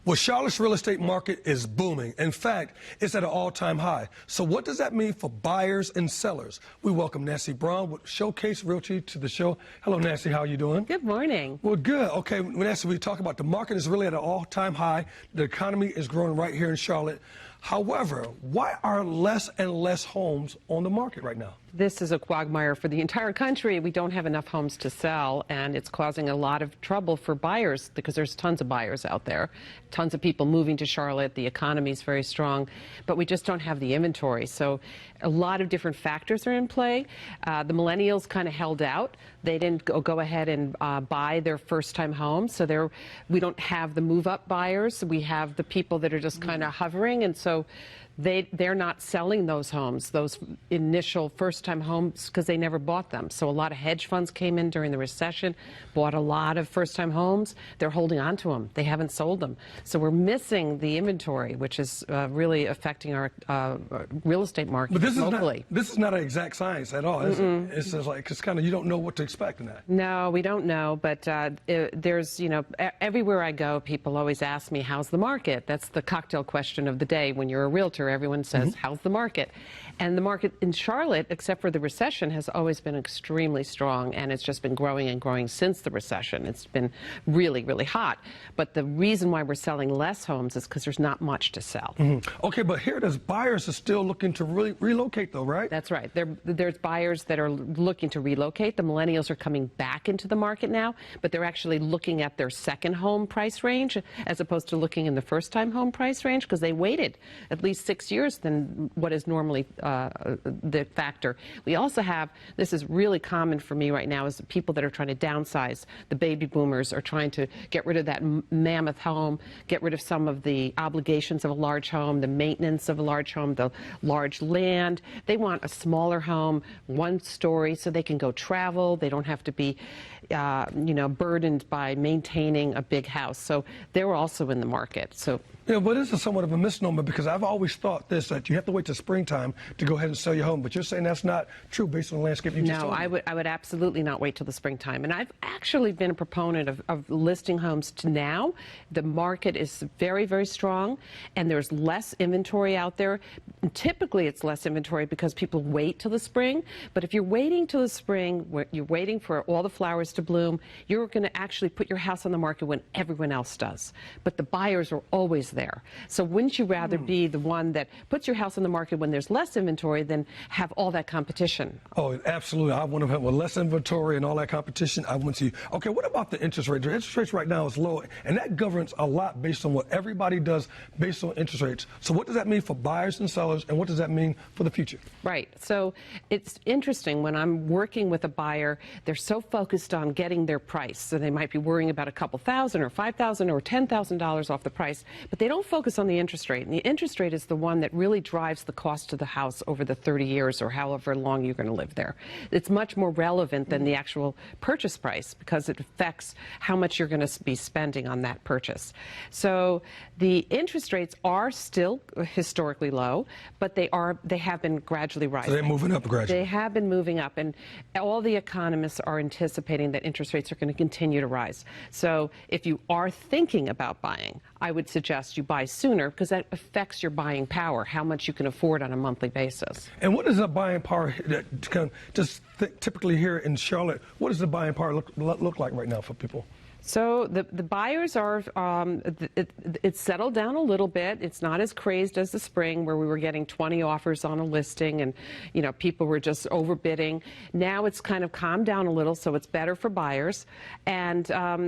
Well, Charlotte's real estate market is booming. In fact, it's at an all-time high. So what does that mean for buyers and sellers? We welcome Nancy Braun with Showcase Realty to the show. Hello, Nancy. How are you doing? Good morning. Well, good. Okay, Nancy, we talk about the market is really at an all-time high. The economy is growing right here in Charlotte. However, why are less and less homes on the market right now? This is a quagmire for the entire country. We don't have enough homes to sell, and it's causing a lot of trouble for buyers because there's tons of buyers out there, tons of people moving to Charlotte. The economy is very strong, but we just don't have the inventory. So a lot of different factors are in play. The millennials kind of held out. They didn't go ahead and buy their first-time home, so we don't have the move-up buyers. We have the people that are just kind of hovering, and so they're not selling those homes, those initial first-time homes, because they never bought them. So a lot of hedge funds came in during the recession, bought a lot of first-time homes. They're holding on to them. They haven't sold them. So we're missing the inventory, which is really affecting our real estate market locally. This is not an exact science at all, is it? It's just like, it's kind of, you don't know what to expect in that. No, we don't know, but there's, you know, everywhere I go, people always ask me, how's the market? That's the cocktail question of the day when you're a realtor. Everyone says, how's the market? And the market in Charlotte, except for the recession, has always been extremely strong, and it's just been growing and growing since the recession. It's been really, really hot. But the reason why we're selling less homes is because there's not much to sell. Okay, but here there's buyers are still looking to relocate, though, right? That's right. There's buyers that are looking to relocate. The millennials are coming back into the market now, but they're actually looking at their second home price range as opposed to looking in the first-time home price range because they waited at least 6 years than what is normally the factor. We also have, this is really common for me right now, is the people that are trying to downsize. The baby boomers are trying to get rid of that mammoth home, get rid of some of the obligations of a large home, the maintenance of a large home, the large land. They want a smaller home, one story, so they can go travel. They don't have to be you know, burdened by maintaining a big house. So they're also in the market. So yeah, but this is somewhat of a misnomer because I've always thought this, that you have to wait till springtime to go ahead and sell your home. But you're saying that's not true based on the landscape you just told me. No, I would absolutely not wait till the springtime. And I've actually been a proponent of listing homes to now. The market is very, very strong, and there's less inventory out there. And typically, it's less inventory because people wait till the spring. But if you're waiting till the spring, you're waiting for all the flowers to bloom, you're going to actually put your house on the market when everyone else does. But the buyers are always there. So wouldn't you rather be the one that puts your house on the market when there's less inventory than have all that competition? Oh, absolutely. I want to have less inventory and all that competition. I want to. Okay, what about the interest rate? The interest rates right now is low, and that governs a lot based on what everybody does based on interest rates. So what does that mean for buyers and sellers, and what does that mean for the future? Right. So it's interesting when I'm working with a buyer, they're so focused on getting their price. So they might be worrying about a couple thousand or $5,000 or $10,000 off the price, but they don't focus on the interest rate. And the interest rate is the one that really drives the cost of the house over the 30 years or however long you're going to live there. It's much more relevant than the actual purchase price because it affects how much you're going to be spending on that purchase. So the interest rates are still historically low, but they have been gradually rising. So they're moving up gradually. They have been moving up, and all the economists are anticipating that interest rates are going to continue to rise. So if you are thinking about buying, I would suggest you buy sooner because that affects your buying power, how much you can afford on a monthly basis. And what is the buying power, typically here in Charlotte, what does the buying power look like right now for people? So the buyers are, it's settled down a little bit. It's not as crazed as the spring where we were getting 20 offers on a listing and, you know, people were just overbidding. Now it's kind of calmed down a little, so it's better for buyers. And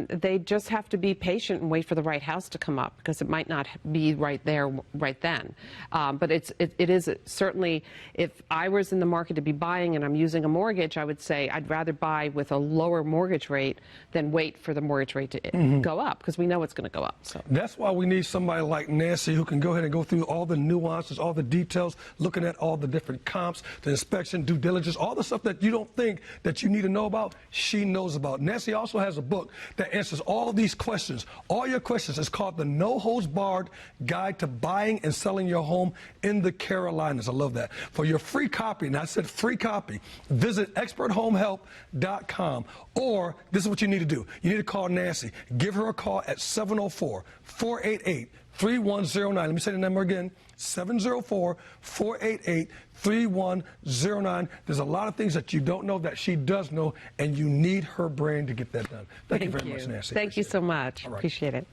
they just have to be patient and wait for the right house to come up because it might not be right there, right then. But it is certainly, if I was in the market to be buying and I'm using a mortgage, I would say I'd rather buy with a lower mortgage rate than wait for the mortgage rate to go up because we know it's going to go up. So that's why we need somebody like Nancy who can go ahead and go through all the nuances, all the details, looking at all the different comps, the inspection, due diligence, all the stuff that you don't think that you need to know about, she knows about. Nancy also has a book that answers all these questions, all your questions. It's called The No Holds Barred Guide to Buying and Selling Your Home in the Carolinas. I love that. For your free copy, and I said free copy, visit experthomehelp.com, or this is what you need to do. You need to call Nancy Nancy. Give her a call at 704-488-3109. Let me say the number again, 704-488-3109. There's a lot of things that you don't know that she does know, and you need her brain to get that done. Thank you very much, Nancy. Thank you so much. All right. Appreciate it.